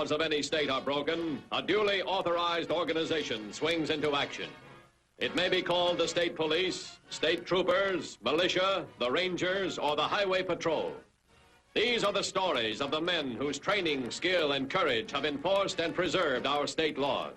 laws of any state are broken, a duly authorized organization swings into action. It may be called the state police, state troopers, militia, the rangers, or the highway patrol. These are the stories of the men whose training, skill, and courage have enforced and preserved our state laws.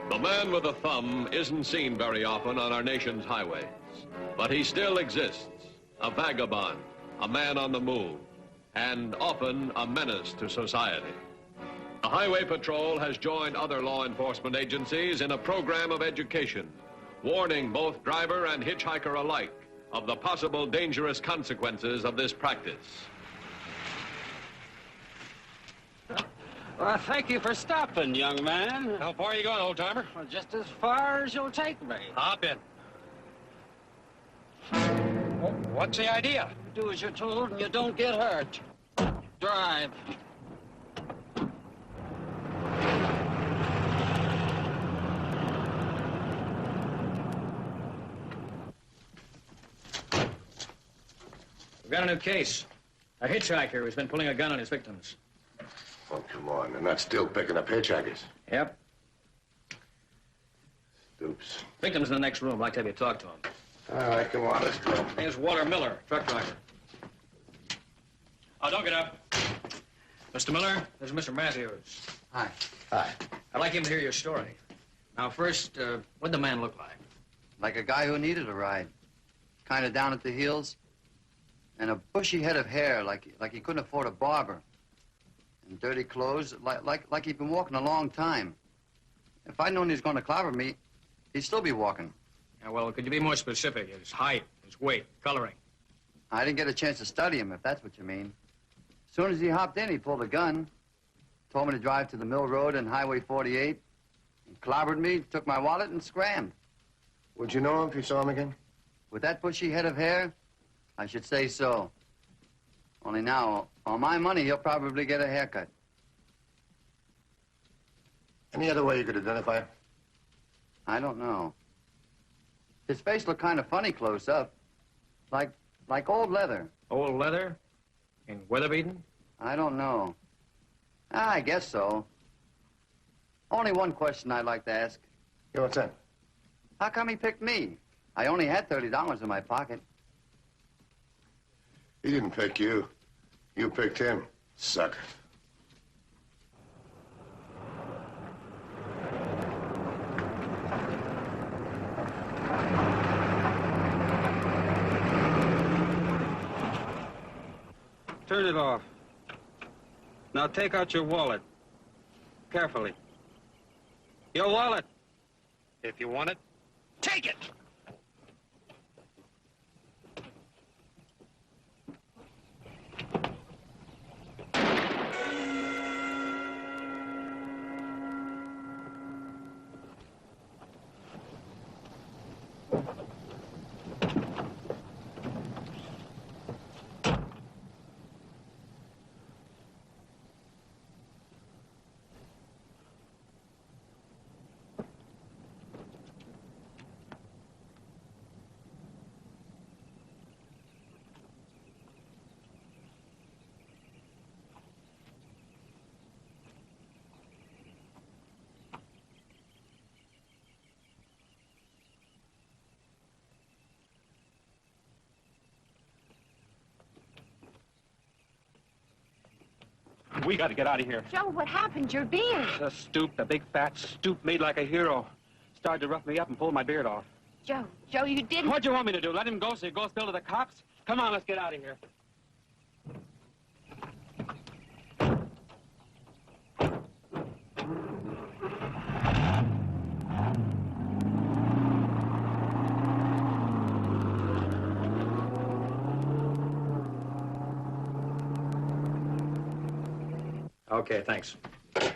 The man with a thumb isn't seen very often on our nation's highways, but he still exists, a vagabond, a man on the move, and often a menace to society. The Highway Patrol has joined other law enforcement agencies in a program of education, warning both driver and hitchhiker alike of the possible dangerous consequences of this practice. Well, thank you for stopping, young man. How far are you going, old-timer? Well, just as far as you'll take me. Hop in. Well, what's the idea? Do as you're told and you don't get hurt. Drive. We've got a new case. A hitchhiker who's been pulling a gun on his victims. Oh, come on. They're not still picking up hitchhikers. Yep. Stoops. Victim's in the next room. I'd like to have you talk to him. All right, come on, let's go. Name's Walter Miller, truck driver. Oh, don't get up. Mr. Miller, this is Mr. Matthews. Hi. Hi. I'd like him to hear your story. Now, first, what'd the man look like? Like a guy who needed a ride. Kind of down at the heels. And a bushy head of hair, like he couldn't afford a barber. And dirty clothes, like he'd been walking a long time. If I'd known he was going to clobber me, he'd still be walking. Yeah, well, could you be more specific? His height, his weight, coloring. I didn't get a chance to study him, if that's what you mean. As soon as he hopped in, he pulled a gun. Told me to drive to the Mill Road and Highway 48. He clobbered me, took my wallet, and scrammed. Would you know him if you saw him again? With that bushy head of hair, I should say so. Only now, on my money, he'll probably get a haircut. Any other way you could identify him? I don't know. His face looked kind of funny close up. Like old leather. Old leather? And weather-beaten? I don't know. I guess so. Only one question I'd like to ask. Yeah, what's that? How come he picked me? I only had $30 in my pocket. He didn't pick you. You picked him, sucker. Turn it off. Now take out your wallet. Carefully. Your wallet. If you want it, take it! We got to get out of here. Joe, what happened? Your beard. The stoop, the big fat stoop made like a hero. Started to rough me up and pull my beard off. Joe, you didn't... What'd you want me to do? Let him go so he goes still to the cops? Come on, let's get out of here. Okay, thanks. The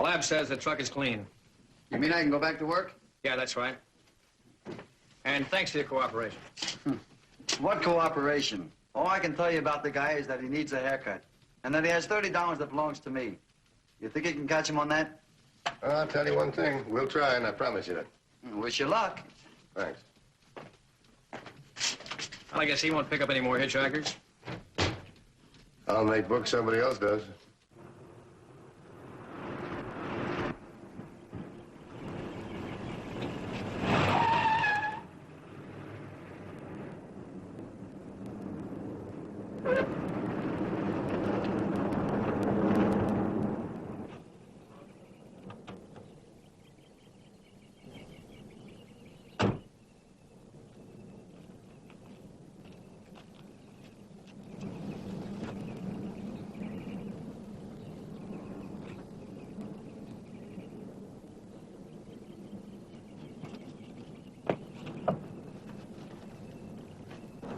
lab says the truck is clean. You mean I can go back to work? Yeah, that's right. And thanks for your cooperation. What cooperation? All I can tell you about the guy is that he needs a haircut, and that he has $30 that belongs to me. You think you can catch him on that? I'll tell you one thing. We'll try, and I promise you that. Wish you luck. Thanks. Well, I guess he won't pick up any more hitchhikers. I'll make books somebody else does.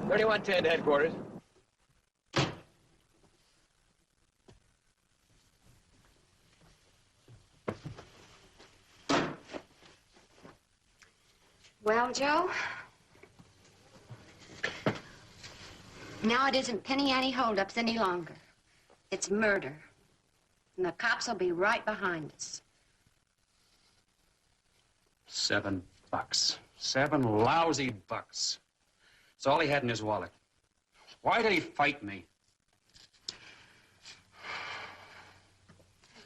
$3110 to headquarters. Well, Joe? Now it isn't penny ante holdups any longer. It's murder. And the cops will be right behind us. $7. $7 lousy bucks. It's all he had in his wallet. Why did he fight me?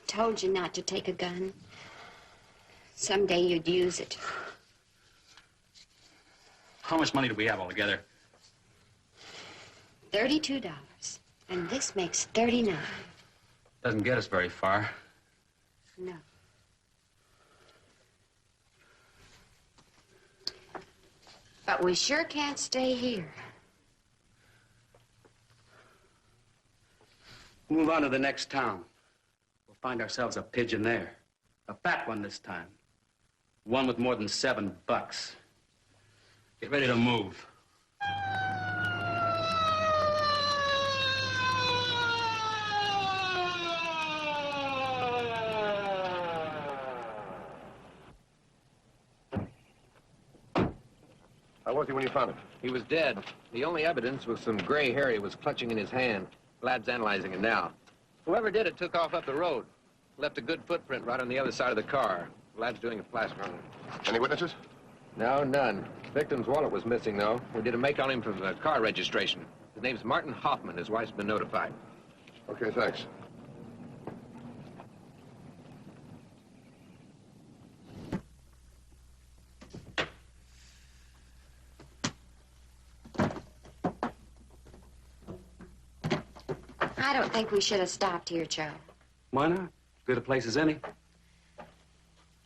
Told you not to take a gun. Someday you'd use it. How much money do we have altogether? $32. And this makes 39. Doesn't get us very far. No. But we sure can't stay here. Move on to the next town. We'll find ourselves a pigeon there. A fat one this time. One with more than $7. Get ready to move. How was he when you found him? He was dead. The only evidence was some gray hair he was clutching in his hand. Lad's analyzing it now. Whoever did it took off up the road. Left a good footprint right on the other side of the car. Lad's doing a plaster on it. Any witnesses? No, none. Victim's wallet was missing, though. We did a make on him from the car registration. His name's Martin Hoffman. His wife's been notified. Okay, thanks. I don't think we should have stopped here, Joe. Why not? Good a place as any.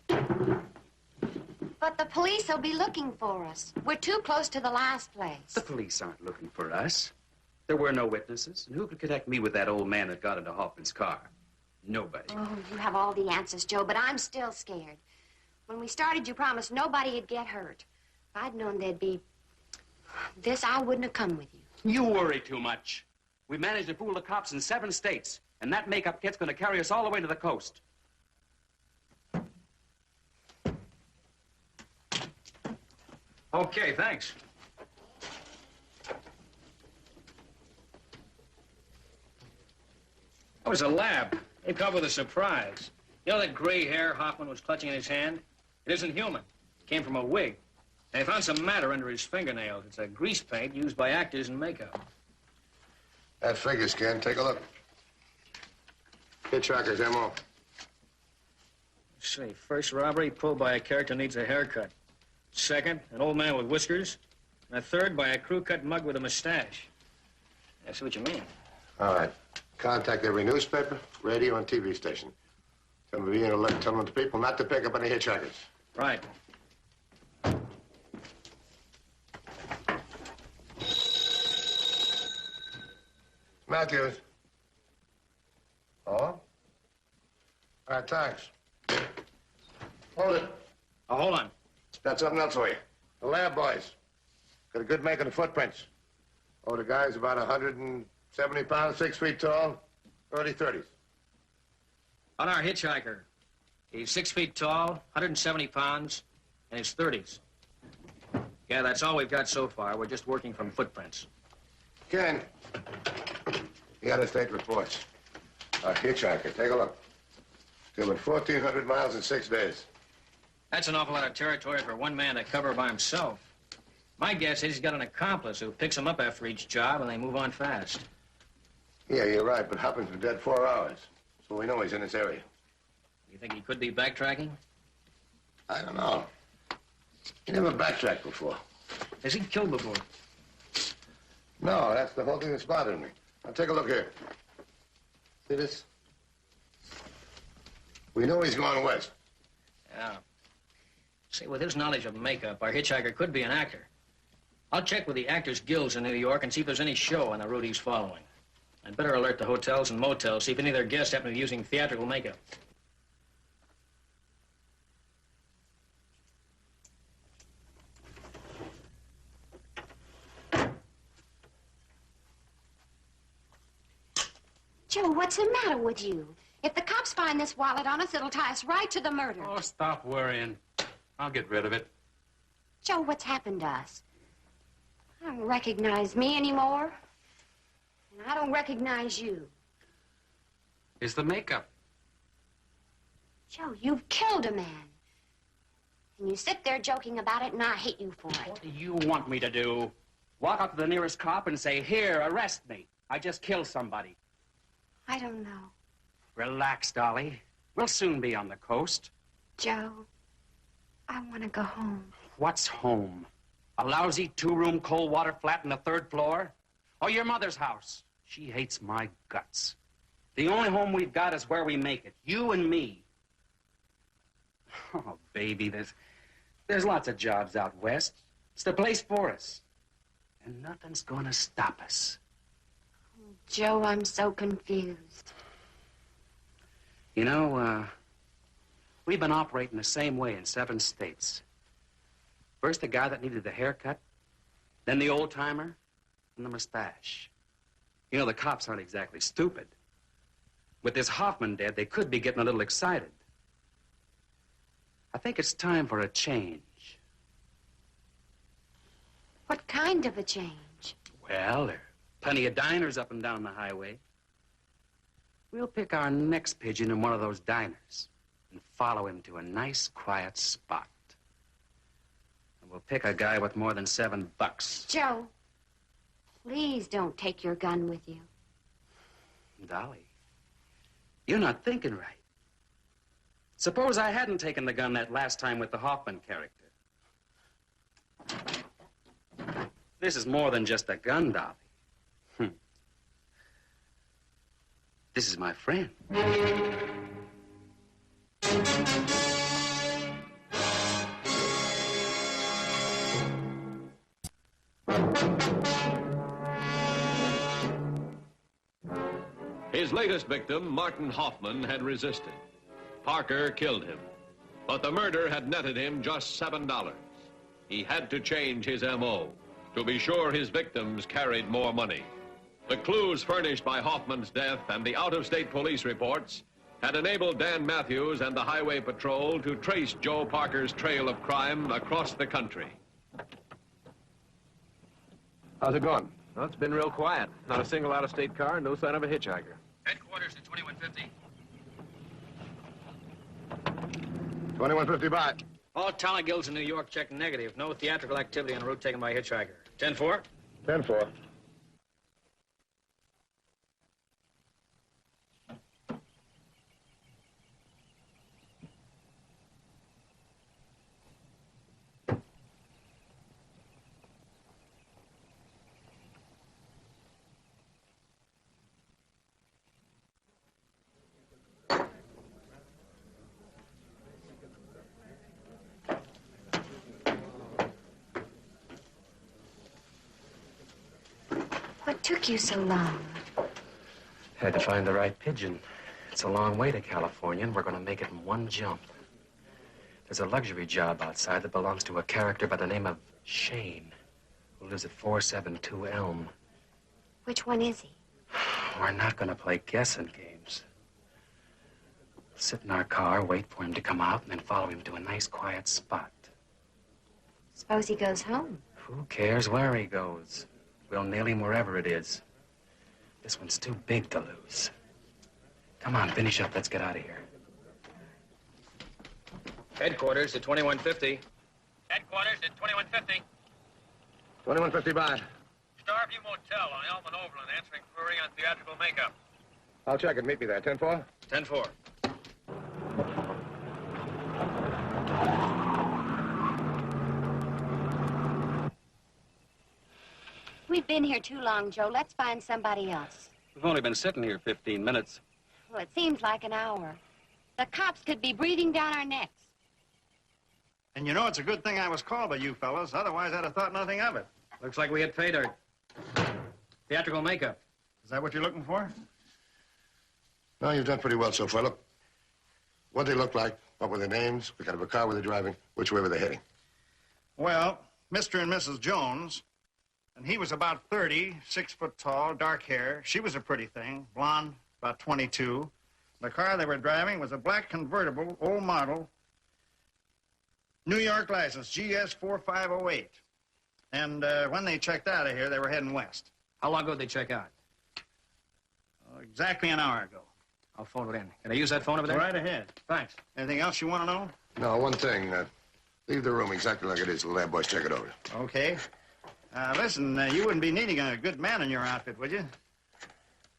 But the police will be looking for us. We're too close to the last place. The police aren't looking for us. There were no witnesses. And who could connect me with that old man that got into Hoffman's car? Nobody. Oh, you have all the answers, Joe, but I'm still scared. When we started, you promised nobody'd get hurt. If I'd known there'd be this, I wouldn't have come with you. You worry too much. We managed to fool the cops in 7 states, and that makeup kit's going to carry us all the way to the coast. Okay, thanks. That was a lab. They come up with a surprise. You know that gray hair Hoffman was clutching in his hand? It isn't human. It came from a wig. And they found some matter under his fingernails. It's a grease paint used by actors in makeup. That figure scan, take a look. Hitchhiker's M.O. Let's see, first robbery pulled by a character needs a haircut. Second, an old man with whiskers. And a third by a crew-cut mug with a mustache. I see what you mean. All right. Contact every newspaper, radio, and TV station. Tell them to be in alert, tell them to people not to pick up any hitchhikers. Right. Matthews. Oh? All right, thanks. Hold it. Oh, hold on. Got something else for you. The lab boys. Got a good make on the footprints. Oh, the guy's about 170 pounds, 6 feet tall, early 30s. On our hitchhiker. He's 6 feet tall, 170 pounds, and his 30s. Yeah, that's all we've got so far. We're just working from footprints. Ken, the out-of-state reports. Hitchhiker, take a look. Doing 1,400 miles in 6 days. That's an awful lot of territory for one man to cover by himself. My guess is he's got an accomplice who picks him up after each job and they move on fast. Yeah, you're right, but Hopkins been dead 4 hours. So we know he's in this area. You think he could be backtracking? I don't know. He never backtracked before. Has he killed before? No, that's the whole thing that's bothering me. Now, take a look here. See this? We know he's going west. Yeah. See, with his knowledge of makeup, our hitchhiker could be an actor. I'll check with the Actors Guilds in New York and see if there's any show on the route he's following. I'd better alert the hotels and motels, see if any of their guests happen to be using theatrical makeup. Joe, what's the matter with you? If the cops find this wallet on us, it'll tie us right to the murder. Oh, stop worrying. I'll get rid of it. Joe, what's happened to us? I don't recognize me anymore. And I don't recognize you. It's the makeup. Joe, you've killed a man. And you sit there joking about it, and I hate you for it. What do you want me to do? Walk up to the nearest cop and say, "Here, arrest me. I just killed somebody." I don't know. Relax, Dolly. We'll soon be on the coast. Joe, I want to go home. What's home? A lousy 2-room cold water flat on the 3rd floor? Or your mother's house? She hates my guts. The only home we've got is where we make it. You and me. Oh, baby, there's lots of jobs out west. It's the place for us. And nothing's gonna stop us. Joe, I'm so confused. You know, we've been operating the same way in 7 states. First the guy that needed the haircut, then the old-timer, and the mustache. You know, the cops aren't exactly stupid. With this Hoffman dead, they could be getting a little excited. I think it's time for a change. What kind of a change? Well, there are plenty of diners up and down the highway. We'll pick our next pigeon in one of those diners and follow him to a nice, quiet spot. And we'll pick a guy with more than $7. Joe, please don't take your gun with you. Dolly, you're not thinking right. Suppose I hadn't taken the gun that last time with the Hoffman character. This is more than just a gun, Dolly. This is my friend. His latest victim, Martin Hoffman, had resisted. Parker killed him, but the murder had netted him just $7. He had to change his M.O. to be sure his victims carried more money. The clues furnished by Hoffman's death and the out-of-state police reports had enabled Dan Matthews and the Highway Patrol to trace Joe Parker's trail of crime across the country. How's it going? Well, it's been real quiet. Not a single out-of-state car, no sign of a hitchhiker. Headquarters to 2150. 2150 by. All talent guilds in New York checked negative. No theatrical activity on the route taken by Hitchhiker. 10-4. 10-4. What took you so long? Had to find the right pigeon. It's a long way to California, and we're going to make it in one jump. There's a luxury job outside that belongs to a character by the name of Shane, who lives at 472 Elm. Which one is he? We're not going to play guessing games. Sit in our car, wait for him to come out, and then follow him to a nice, quiet spot. Suppose he goes home. Who cares where he goes? We'll nail him wherever it is. This one's too big to lose. Come on, finish up. Let's get out of here. Headquarters at 2150. Headquarters at 2150. 2150 by. Starview Motel on Elm and Overland, answering query on theatrical makeup. I'll check it. Meet me there. 10-4? 10-4. We've been here too long, Joe. Let's find somebody else. We've only been sitting here 15 minutes. Well, it seems like an hour. The cops could be breathing down our necks. And you know, it's a good thing I was called by you fellas. Otherwise, I'd have thought nothing of it. Looks like we hit pay dirt. Theatrical makeup. Is that what you're looking for? No, you've done pretty well so far. Look, what they look like, what were their names, what kind of a car were they driving, which way were they heading? Well, Mr. and Mrs. Jones, and he was about 30, 6 foot tall, dark hair. She was a pretty thing, blonde, about 22. The car they were driving was a black convertible, old model, New York license, GS 4508. And when they checked out of here, they were heading west. How long ago did they check out? Exactly an hour ago. I'll phone it in. Can I use that phone over there? Right ahead. Thanks. Anything else you want to know? No, one thing. Leave the room exactly like it is. The lab boys check it over. Okay. Listen, you wouldn't be needing a good man in your outfit, would you?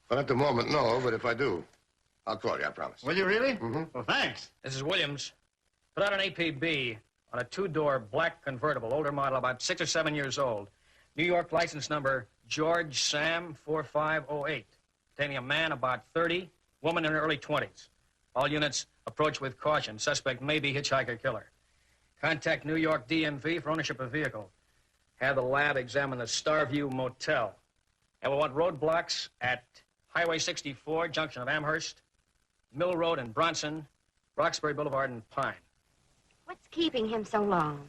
Well, at the moment, no, but if I do, I'll call you, I promise. Will you really? Mm-hmm. Well, thanks. This is Williams. Put out an APB on a two-door black convertible, older model, about 6 or 7 years old. New York license number George Sam 4508. Containing a man about 30, woman in her early 20s. All units approach with caution. Suspect may be hitchhiker killer. Contact New York DMV for ownership of vehicle. Have the lab examine the Starview Motel. And we want roadblocks at Highway 64, junction of Amherst, Mill Road and Bronson, Roxbury Boulevard and Pine. What's keeping him so long?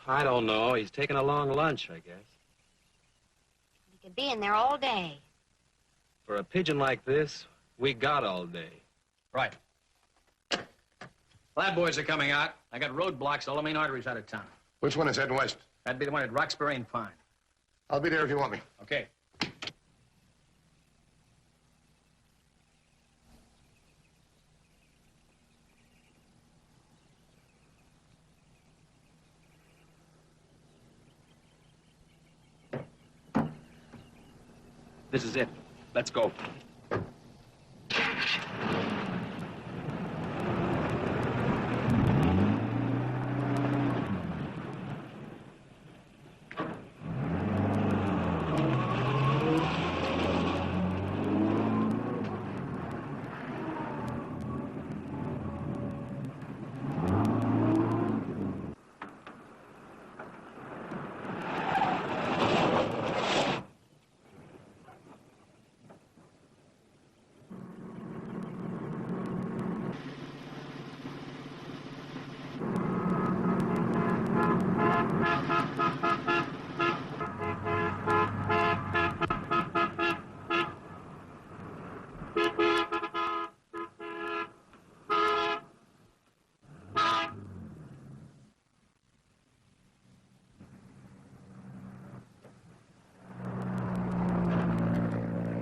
I don't know. He's taking a long lunch, I guess. He could be in there all day. For a pigeon like this, we got all day. Right. Lab boys are coming out. I got roadblocks all the main arteries out of town. Which one is heading west? That'd be the one at Roxbury and Pine. I'll be there if you want me. Okay. This is it. Let's go.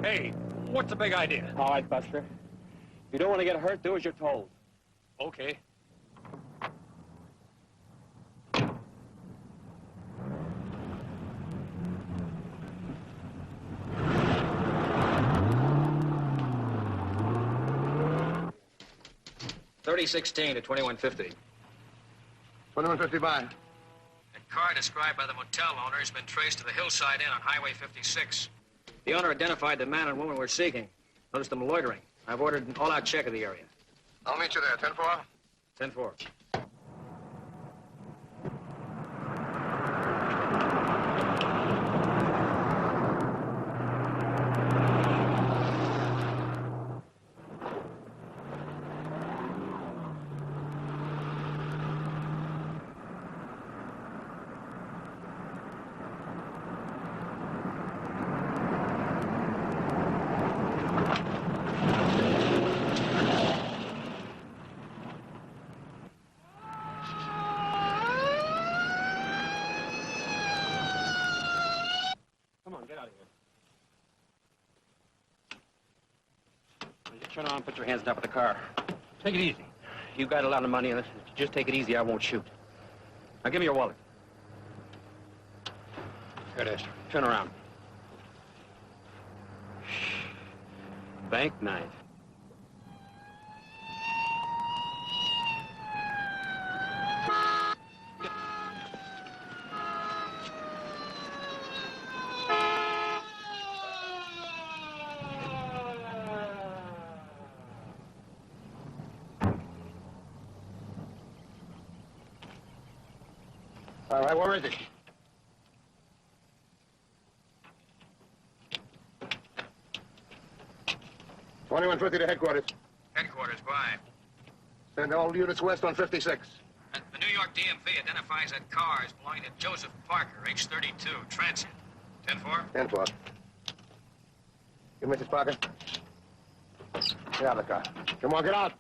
Hey, what's the big idea? All right, Buster. If you don't want to get hurt, do as you're told. Okay. $3016 to 2150. 2150 by. The car described by the motel owner has been traced to the hillside inn on Highway 56. The owner identified the man and woman we're seeking. Noticed them loitering. I've ordered an all-out check of the area. I'll meet you there. 10-4? 10-4. Turn around and put your hands on top of the car. Take it easy. You got a lot of money in it. Just take it easy, I won't shoot. Now give me your wallet. Here it is. Turn around. Bank knife. All right, where is he? $21.50 to headquarters. Headquarters, why? Send all units west on 56. The New York DMV identifies that car as belonging to Joseph Parker, age 32, transient. 10-4? 10-4. You, Mrs. Parker? Get out of the car. Come on, get out.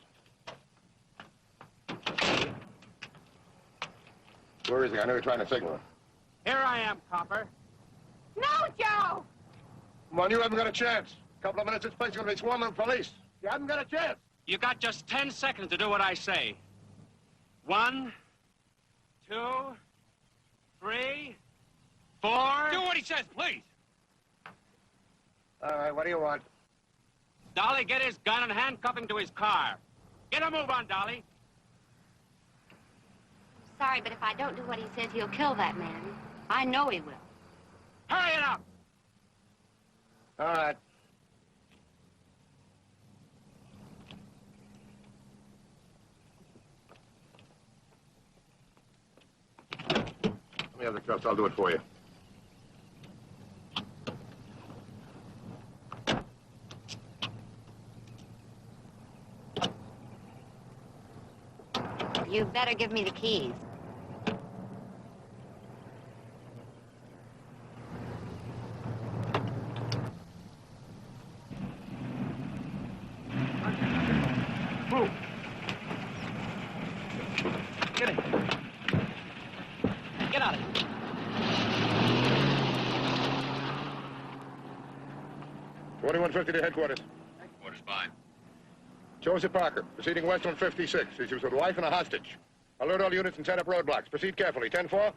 Where is he? I know you're trying to signal him. Here I am, copper. No, Joe! Come on, you haven't got a chance. A couple of minutes, this place is going to be swarming with police. You haven't got a chance. You got just 10 seconds to do what I say. 1, 2, 3, 4... Do what he says, please. All right, what do you want? Dolly, get his gun and handcuff him to his car. Get a move on, Dolly. Sorry, but if I don't do what he says, he'll kill that man. I know he will. Hurry it up! All right. Let me have the cuffs. I'll do it for you. You better give me the keys. Move. Get in. Get out of here. $21.50 to headquarters. Headquarters, by. Joseph Parker, proceeding west on 56. He was with a wife and a hostage. Alert all units and set up roadblocks. Proceed carefully. 10-4. 10-4.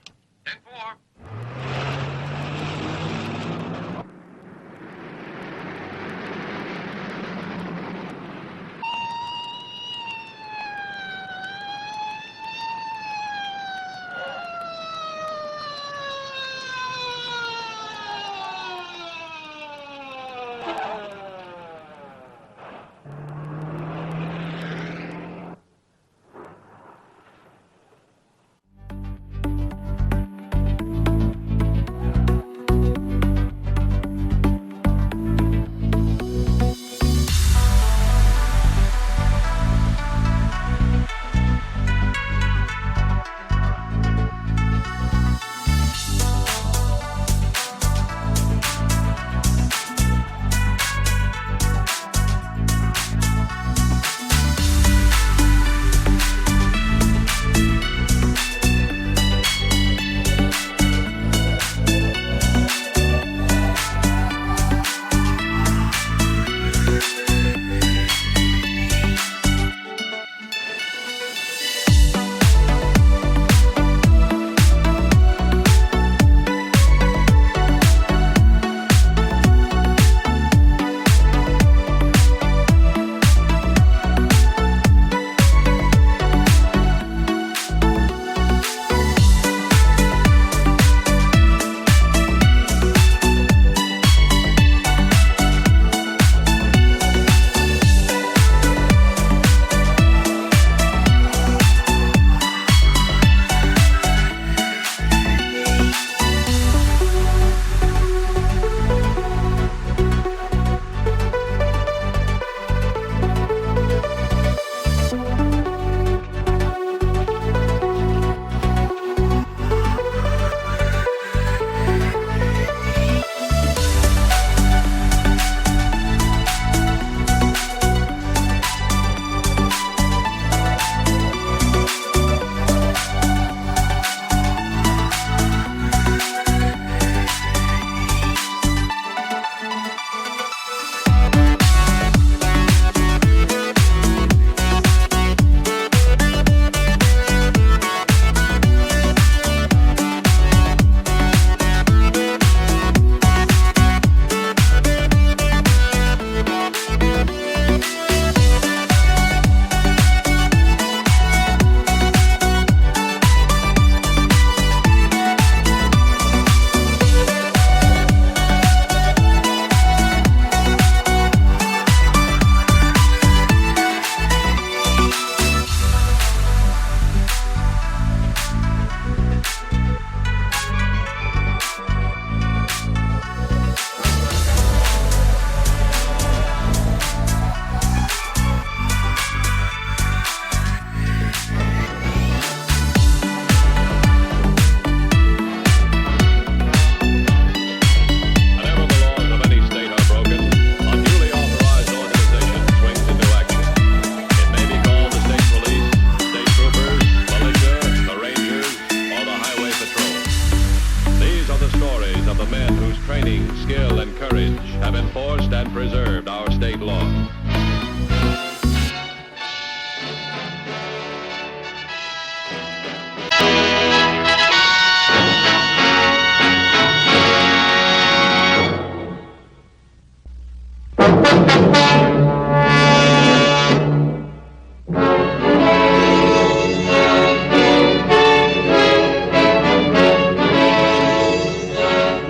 of men whose training, skill, and courage have enforced and preserved our state law.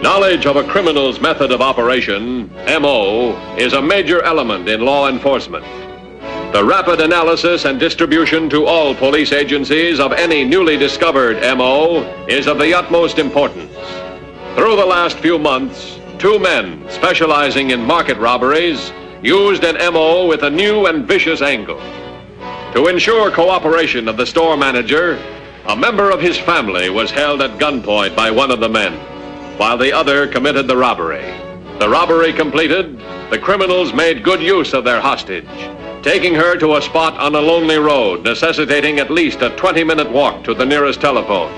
Knowledge of a criminal's method of operation, MO, is a major element in law enforcement. The rapid analysis and distribution to all police agencies of any newly discovered MO is of the utmost importance. Through the last few months, 2 men specializing in market robberies used an MO with a new and vicious angle. To ensure cooperation of the store manager, a member of his family was held at gunpoint by one of the men, while the other committed the robbery. The robbery completed, the criminals made good use of their hostage, taking her to a spot on a lonely road, necessitating at least a 20-minute walk to the nearest telephone,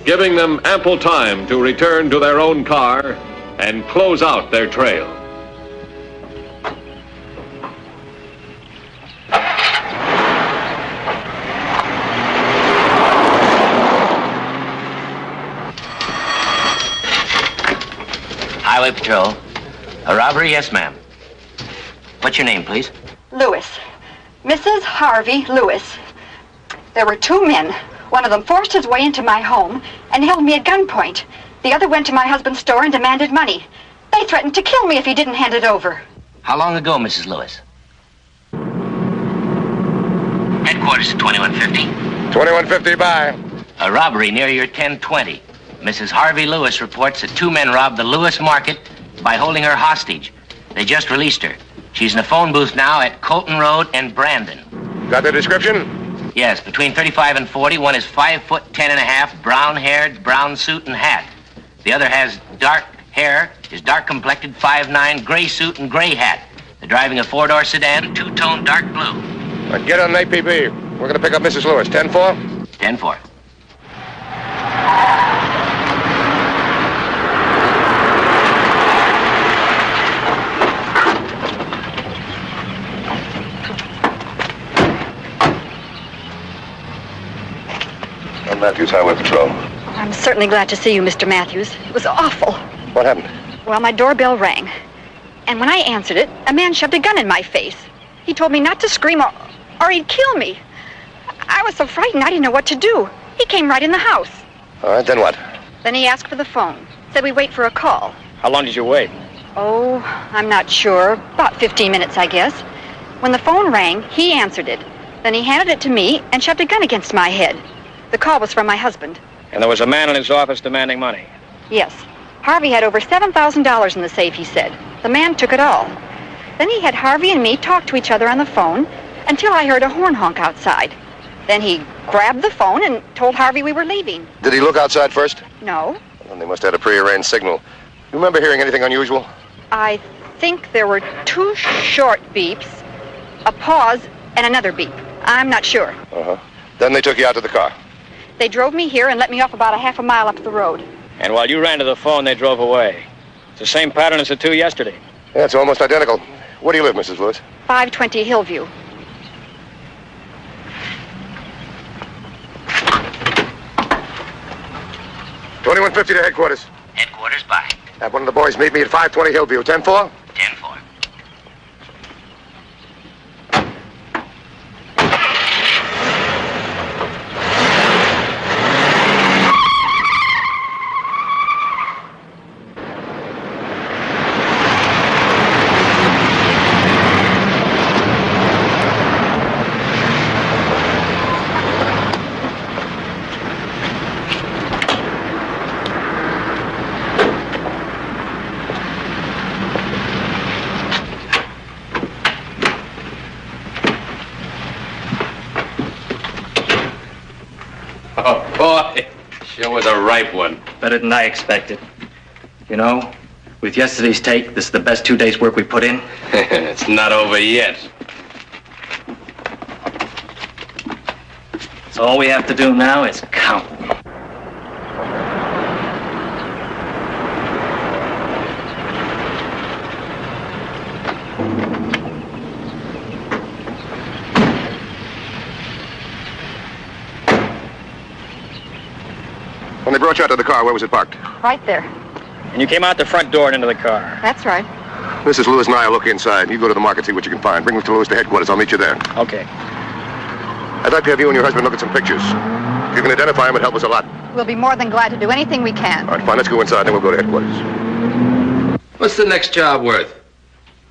giving them ample time to return to their own car and close out their trail. Highway Patrol. A robbery? Yes, ma'am. What's your name, please? Lewis. Mrs. Harvey Lewis. There were 2 men. One of them forced his way into my home and held me at gunpoint. The other went to my husband's store and demanded money. They threatened to kill me if he didn't hand it over. How long ago, Mrs. Lewis? Headquarters at 2150. 2150 by. A robbery near your 1020. Mrs. Harvey Lewis reports that 2 men robbed the Lewis Market by holding her hostage. They just released her. She's in a phone booth now at Colton Road and Brandon. Got the description? Yes, between 35 and 40. One is 5 foot 10.5, brown-haired, brown suit and hat. The other has dark hair, is dark-complected, 5'9", gray suit and gray hat. They're driving a 4-door sedan, 2-tone dark blue. Get on an APB. We're going to pick up Mrs. Lewis. 10-4? 10-4. Matthews, Highway Patrol. I'm certainly glad to see you, Mr. Matthews. It was awful. What happened? Well, my doorbell rang. And when I answered it, a man shoved a gun in my face. He told me not to scream or he'd kill me. I was so frightened I didn't know what to do. He came right in the house. All right, then what? Then he asked for the phone. Said we wait for a call. How long did you wait? Oh, I'm not sure. About 15 minutes, I guess. When the phone rang, he answered it. Then he handed it to me and shoved a gun against my head. The call was from my husband. And there was a man in his office demanding money. Yes. Harvey had over $7,000 in the safe, he said. The man took it all. Then he had Harvey and me talk to each other on the phone until I heard a horn honk outside. Then he grabbed the phone and told Harvey we were leaving. Did he look outside first? No. Well, they must have had a prearranged signal. You remember hearing anything unusual? I think there were 2 short beeps, a pause, and another beep. I'm not sure. Uh-huh. Then they took you out to the car. They drove me here and let me off about a half a mile up the road. And while you ran to the phone, they drove away. It's the same pattern as the 2 yesterday. Yeah, it's almost identical. Where do you live, Mrs. Lewis? 520 Hillview. $21.50 to headquarters. Headquarters, bye. Have one of the boys meet me at 520 Hillview. 10-4? 10-4. Oh, boy. Sure was a ripe one. Better than I expected. You know, with yesterday's take, this is the best 2 days' work we put in. It's not over yet. So all we have to do now is count. When they brought you out to the car, where was it parked? Right there. And you came out the front door and into the car. That's right. Mrs. Lewis and I will look inside. You go to the market, see what you can find. Bring Mr. Lewis to headquarters. I'll meet you there. Okay. I'd like to have you and your husband look at some pictures. If you can identify him, it'd help us a lot. We'll be more than glad to do anything we can. All right, fine. Let's go inside, then we'll go to headquarters. What's the next job worth?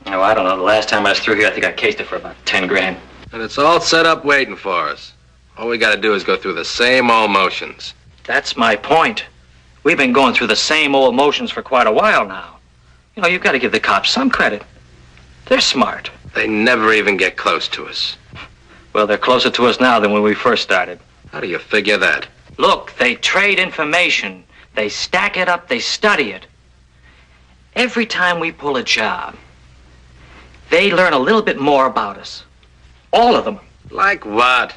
Oh, I don't know. The last time I was through here, I think I cased it for about 10 grand. And it's all set up waiting for us. All we got to do is go through the same old motions. That's my point. We've been going through the same old motions for quite a while now. You know, you've got to give the cops some credit. They're smart. They never even get close to us. Well, they're closer to us now than when we first started. How do you figure that? Look, they trade information. They stack it up. They study it. Every time we pull a job, they learn a little bit more about us. All of them. Like what?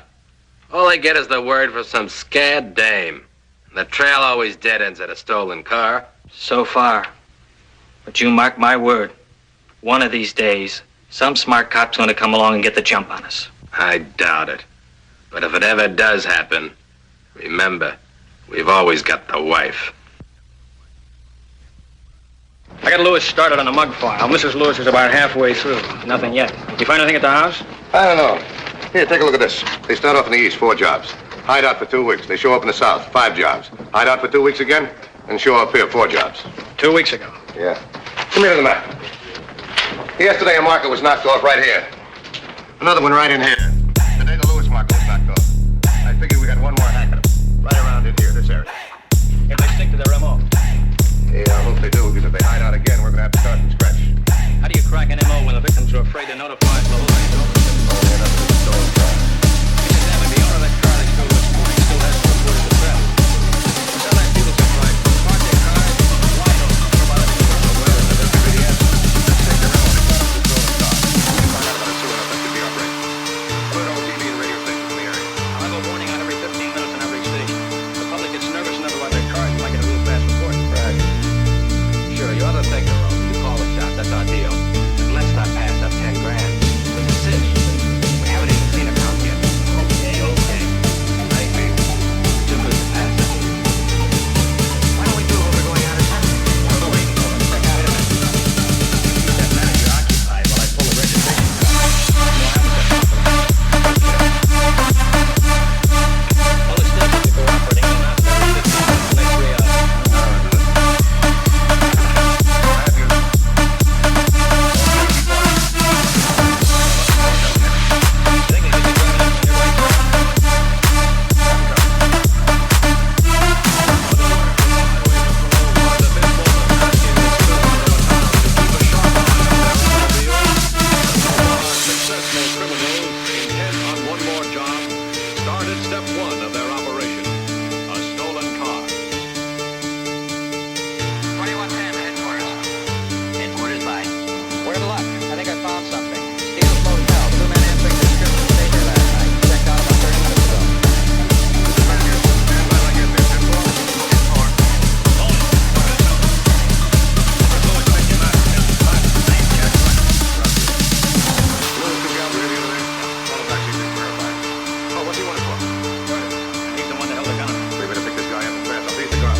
All they get is the word for some scared dame. And the trail always dead ends at a stolen car. So far. But you mark my word. One of these days, some smart cop's going to come along and get the jump on us. I doubt it. But if it ever does happen, remember, we've always got the wife. I got Lewis started on a mug file. Mrs. Lewis is about halfway through. Nothing yet. You find anything at the house? I don't know. Here, take a look at this. They start off in the east, 4 jobs. Hide out for 2 weeks. They show up in the south, 5 jobs. Hide out for 2 weeks again, and show up here, 4 jobs. 2 weeks ago. Yeah. Come here to the map. Yesterday, a marker was knocked off right here. Another one right in here. Today, the Lewis marker was knocked off. I figure we got one more hack at them. Right around in here, this area. If they stick to their MO. Yeah, I hope they do, because if they hide out again, we're going to have to start from scratch. How do you crack an MO when the victims are afraid to notify the whole thing? Oh, yeah, that's the stolen car. Examine the owner of that car they stole this morning still has no word of the theft. Tell that people some right. Park their cars wide open. What about it? Well, that could be the answer. Let's take their remote and the stolen car. Find out about it soon enough, that could be our break. Put it on TV and radio stations in the area. I'll have a warning on every 15 minutes on every station. The public gets nervous enough about their cars, you might get a real fast report. Right. Sure, you ought to take the road. You call the shot, that's our deal. But let's not pass up 10 grand. It's a cinch. We haven't even seen a count yet. Okay. Maybe. Too good to pass up. Why don't we do what we're going out of town? We're waiting for it. Check out a minute. Keep that manager occupied while I pull the registration card. All the steps to go operating on that every 15 minutes the next 3 hours. Successful criminals intent on one more job started step 1 of their operation, a stolen car. 2110, headquarters. Headquarters by. We're in luck. I think I found something. Steele's Motel. 2 men answering the description stayed here last night. Checked out about 30 minutes ago. Oh, what's he want it for? He's the one that held the gun. We better pick this guy up and fast. I'll beat the car.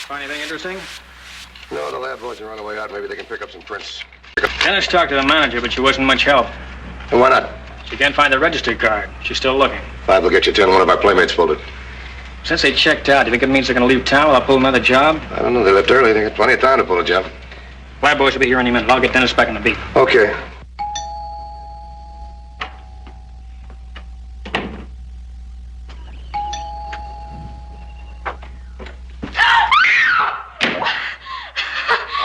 Find anything interesting? No, the lab boys are on the way out. Maybe they can pick up some prints. Dennis talked to the manager, but she wasn't much help. And why not? She can't find the register card. She's still looking. 5 will get you 10. One of our playmates pulled it. Since they checked out, do you think it means they're going to leave town while I pull another job? I don't know. They left early. They got plenty of time to pull a job. Flatboy should be here any minute. I'll get Dennis back on the beat. Okay.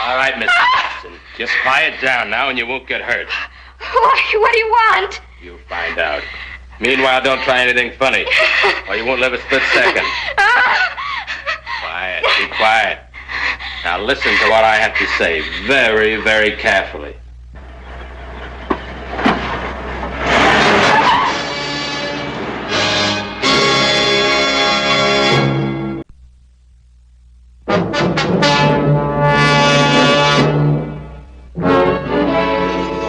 All right, Miss Watson. Just quiet down now and you won't get hurt. What do you want? You'll find out. Meanwhile, don't try anything funny, or you won't live a split second. Quiet. Be quiet. Now listen to what I have to say very, very carefully.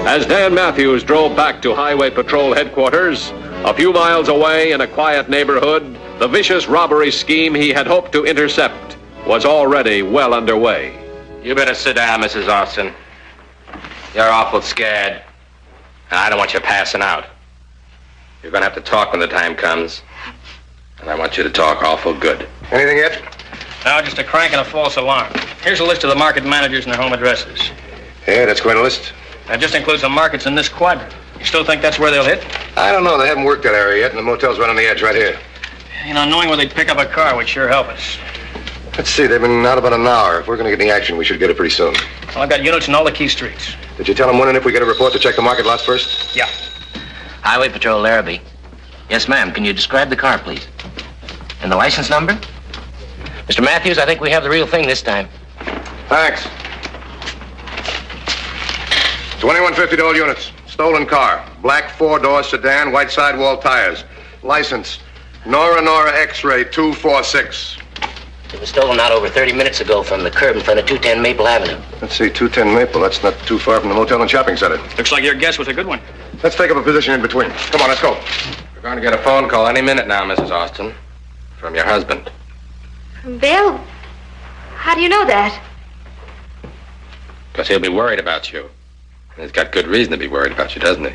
As Dan Matthews drove back to Highway Patrol headquarters, a few miles away in a quiet neighborhood, the vicious robbery scheme he had hoped to intercept was already well underway. You better sit down, Mrs. Austin. You're awful scared, and I don't want you passing out. You're going to have to talk when the time comes, and I want you to talk awful good. Anything yet? No, just a crank and a false alarm. Here's a list of the market managers and their home addresses. Yeah, that's quite a list. That just includes the markets in this quadrant. You still think that's where they'll hit? I don't know. They haven't worked that area yet, and the motel's right on the edge right here. You know, knowing where they'd pick up a car would sure help us. Let's see. They've been out about an hour. If we're going to get any action, we should get it pretty soon. Well, I've got units in all the key streets. Did you tell them when and if we get a report to check the market lots first? Yeah. Highway Patrol Larrabee. Yes, ma'am. Can you describe the car, please? And the license number? Mr. Matthews, I think we have the real thing this time. Thanks. 2150 to all units. Stolen car. Black four-door sedan, white sidewall tires. License. Nora X-ray 246. It was stolen not over 30 minutes ago from the curb in front of 210 Maple Avenue. Let's see, 210 Maple. That's not too far from the motel and shopping center. Looks like your guess was a good one. Let's take up a position in between. Come on, let's go. We're going to get a phone call any minute now, Mrs. Austin, from your husband. Bill, how do you know that? Because he'll be worried about you. And he's got good reason to be worried about you, doesn't he?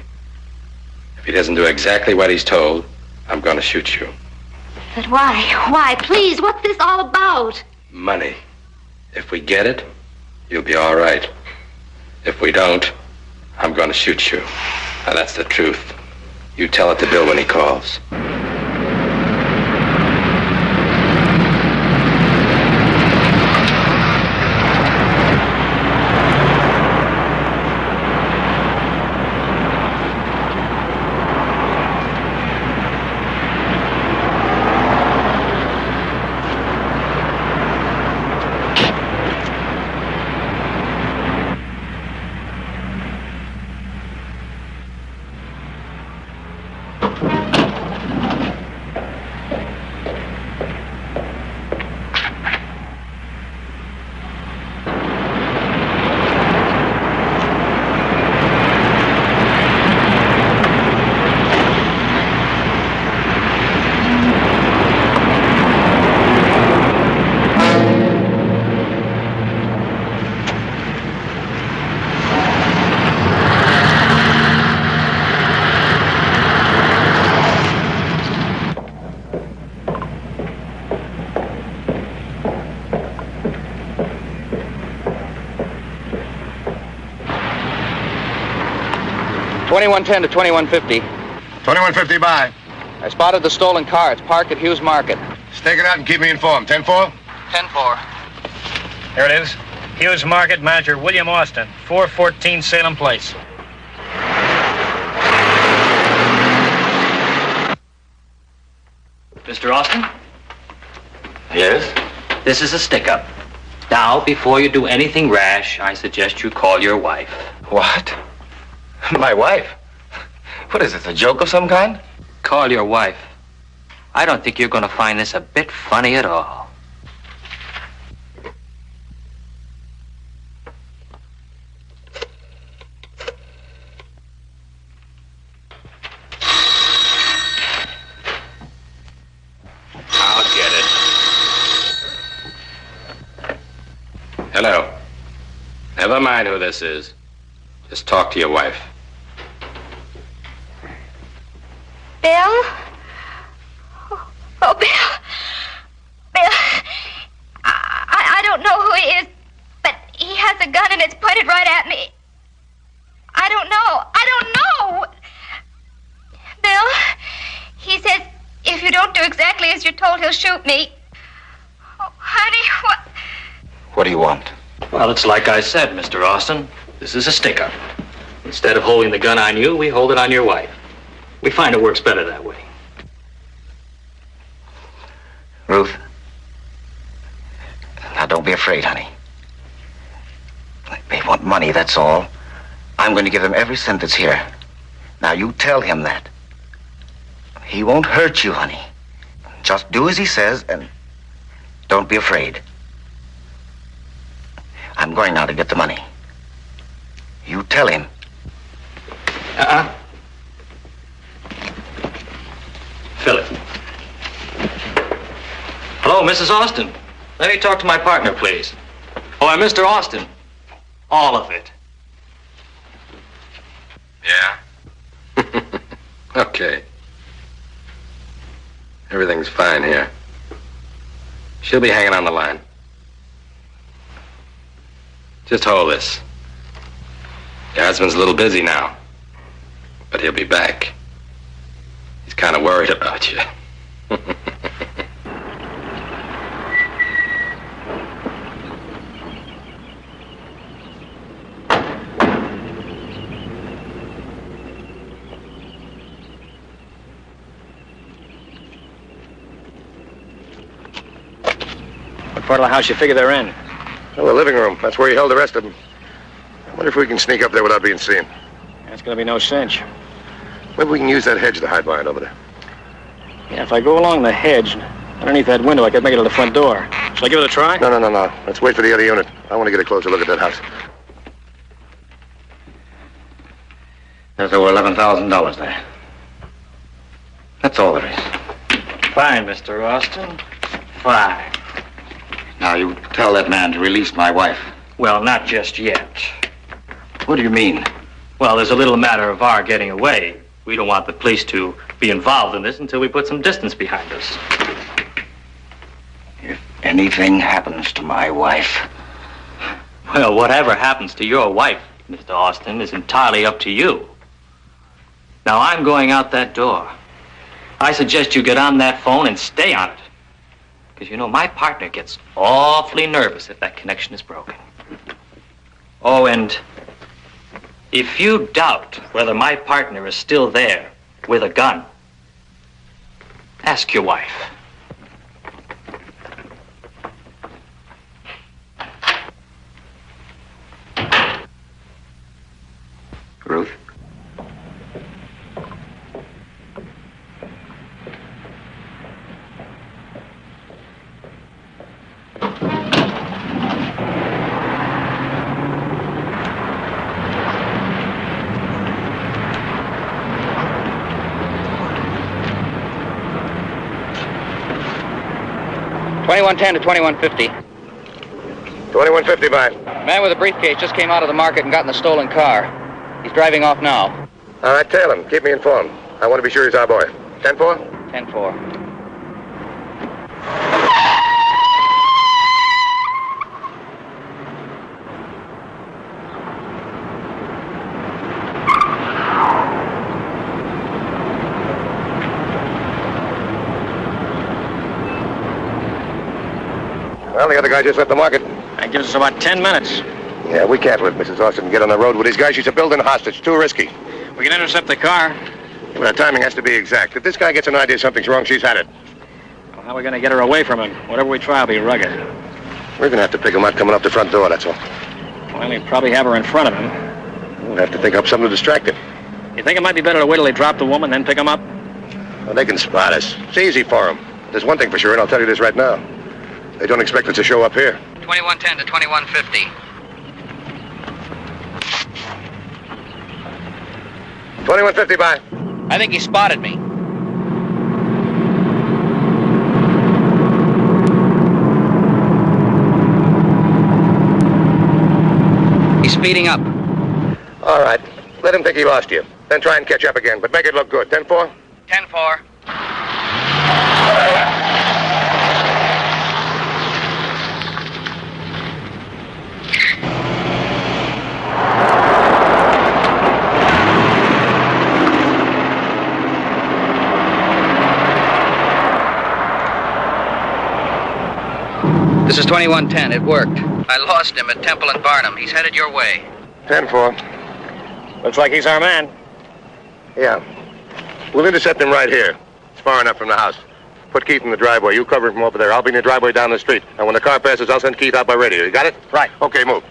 If he doesn't do exactly what he's told, I'm going to shoot you. But why? Why? Please, what's this all about? Money. If we get it, you'll be all right. If we don't, I'm going to shoot you. Now, that's the truth. You tell it to Bill when he calls. $21.10 to $21.50. $21.50 by. I spotted the stolen car. It's parked at Hughes Market. Stake it out and keep me informed. 10-4? 10-4. Here it is. Hughes Market Manager William Austin, 414 Salem Place. Mr. Austin? Yes? This is a stick-up. Now, before you do anything rash, I suggest you call your wife. What? My wife? What is this, a joke of some kind? Call your wife. I don't think you're going to find this a bit funny at all. I'll get it. Hello. Never mind who this is. Just talk to your wife. Bill? Oh, Bill. Bill. I don't know who he is, but he has a gun and it's pointed right at me. I don't know. Bill, he says if you don't do exactly as you're told, he'll shoot me. Oh, honey, what? What do you want? Well, it's like I said, Mr. Austin. This is a stick-up. Instead of holding the gun on you, we hold it on your wife. We find it works better that way. Ruth. Now, don't be afraid, honey. They want money, that's all. I'm going to give him every cent that's here. Now, you tell him that. He won't hurt you, honey. Just do as he says and don't be afraid. I'm going now to get the money. You tell him. Philip. Hello, Mrs. Austin. Let me talk to my partner, please. Oh, and Mr. Austin. All of it. Yeah? Okay. Everything's fine here. She'll be hanging on the line. Just hold this. Your husband's a little busy now, but he'll be back. He's kind of worried about you. What part of the house you figure they're in? Well, the living room. That's where he held the rest of them. I wonder if we can sneak up there without being seen. That's gonna be no cinch. Maybe we can use that hedge to hide behind over there. Yeah, if I go along the hedge, underneath that window, I could make it to the front door. Shall I give it a try? No. Let's wait for the other unit. I want to get a closer look at that house. There's over $11,000 there. That's all there is. Fine, Mr. Austin. Fine. Now, you tell that man to release my wife. Well, not just yet. What do you mean? Well, there's a little matter of our getting away. We don't want the police to be involved in this until we put some distance behind us. If anything happens to my wife... Well, whatever happens to your wife, Mr. Austin, is entirely up to you. Now, I'm going out that door. I suggest you get on that phone and stay on it. Because, you know, my partner gets awfully nervous if that connection is broken. Oh, and if you doubt whether my partner is still there with a gun, ask your wife. Ruth? $21.10 to $21.50. $21.50 by. Man with a briefcase just came out of the market and got in a stolen car. He's driving off now. All right, tail him. Keep me informed. I want to be sure he's our boy. 10-4? 10-4. Well, the other guy just left the market. That gives us about 10 minutes. Yeah, we can't let Mrs. Austin get on the road with these guys. She's a building hostage. Too risky. We can intercept the car. Well, the timing has to be exact. If this guy gets an idea something's wrong, she's had it. Well, how are we going to get her away from him? Whatever we try will be rugged. We're going to have to pick him up coming up the front door, that's all. Well, he'll probably have her in front of him. We'll have to think up something to distract him. You think it might be better to wait till they drop the woman, then pick him up? Well, they can spot us. It's easy for them. There's one thing for sure, and I'll tell you this right now. They don't expect us to show up here. $21.10 to $21.50. $21.50 by. I think he spotted me. He's speeding up. All right. Let him think he lost you. Then try and catch up again, but make it look good. 10-4? 10-4. is 2110. It worked. I lost him at Temple and Barnum. He's headed your way. 10-4. Looks like he's our man. Yeah. We'll intercept him right here. It's far enough from the house. Put Keith in the driveway. You cover him from over there. I'll be in the driveway down the street. And when the car passes, I'll send Keith out by radio. You got it? Right. Okay, move.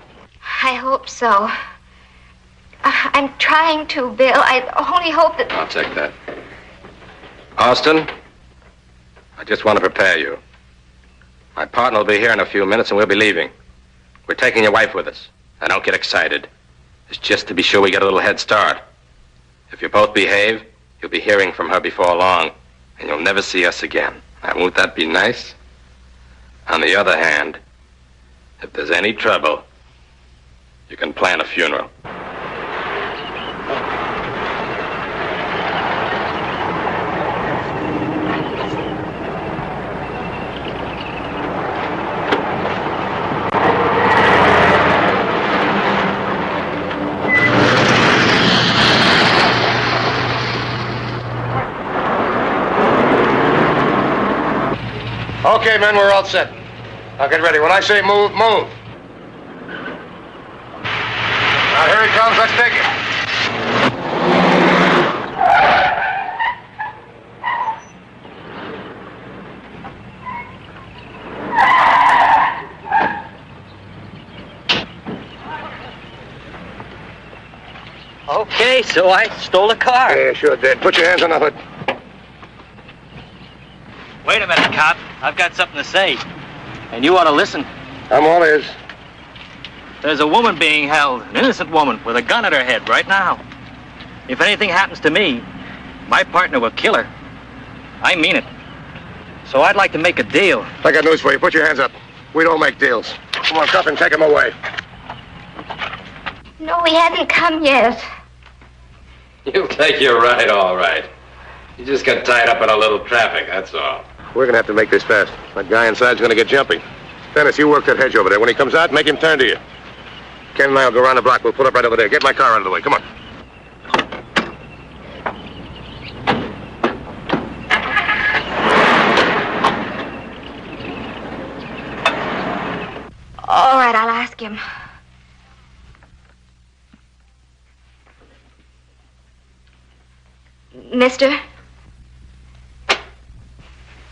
I hope so. I'm trying to, Bill. I only hope that... I'll take that. Austin, I just want to prepare you. My partner will be here in a few minutes and we'll be leaving. We're taking your wife with us. Now don't get excited. It's just to be sure we get a little head start. If you both behave, you'll be hearing from her before long, and you'll never see us again. Now, won't that be nice? On the other hand, if there's any trouble, you can plan a funeral. Okay, men, we're all set. Now get ready. When I say move, move. Now here he comes. Let's take it. Okay, so I stole a car. Yeah, sure did. Put your hands on the hood. Wait a minute, cop. I've got something to say. And you ought to listen. I'm all ears. There's a woman being held, an innocent woman, with a gun at her head right now. If anything happens to me, my partner will kill her. I mean it. So I'd like to make a deal. I got news for you. Put your hands up. We don't make deals. Come on, cuff him. Take him away. No, he hasn't come yet. You'll take your ride, all right. You just got tied up in a little traffic, that's all. We're going to have to make this fast. That guy inside's going to get jumpy. Dennis, you work that hedge over there. When he comes out, make him turn to you. Ken and I will go around the block. We'll pull up right over there. Get my car out of the way. Come on. All right, I'll ask him. Mister,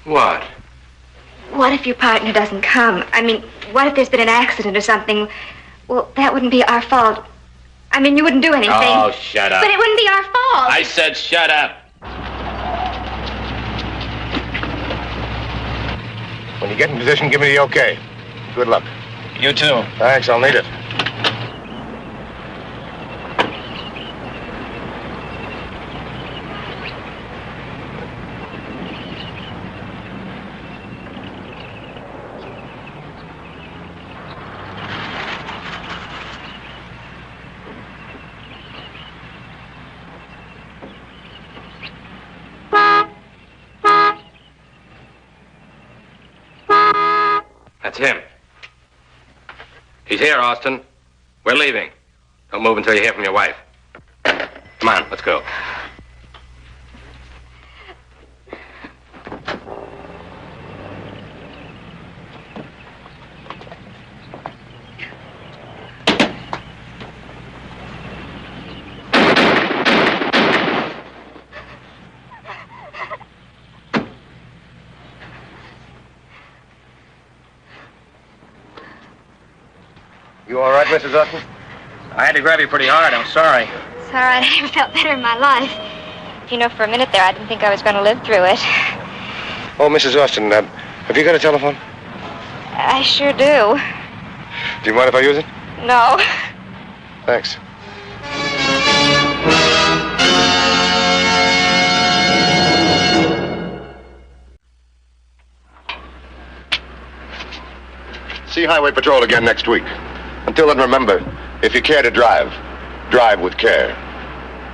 What? what if your partner doesn't come? I mean, what if there's been an accident or something? Well, that wouldn't be our fault. I mean, you wouldn't do anything. Oh, shut up. But it wouldn't be our fault. I said shut up. When you get in position, give me the okay. Good luck. You too. Thanks, I'll need it. That's him. He's here, Austin. We're leaving. Don't move until you hear from your wife. Come on, let's go. You all right, Mrs. Austin? I had to grab you pretty hard. I'm sorry. It's all right. I never felt better in my life. You know, for a minute there, I didn't think I was going to live through it. Oh, Mrs. Austin, have you got a telephone? I sure do. Do you mind if I use it? No. Thanks. See Highway Patrol again next week. Until then, remember, if you care to drive, drive with care.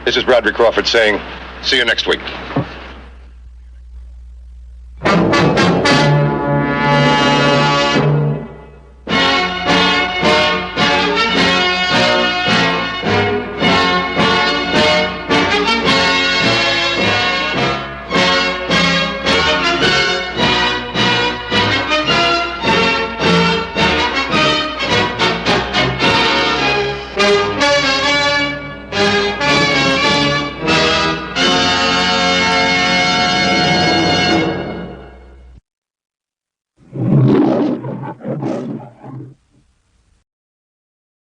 This is Bradley Crawford saying, see you next week.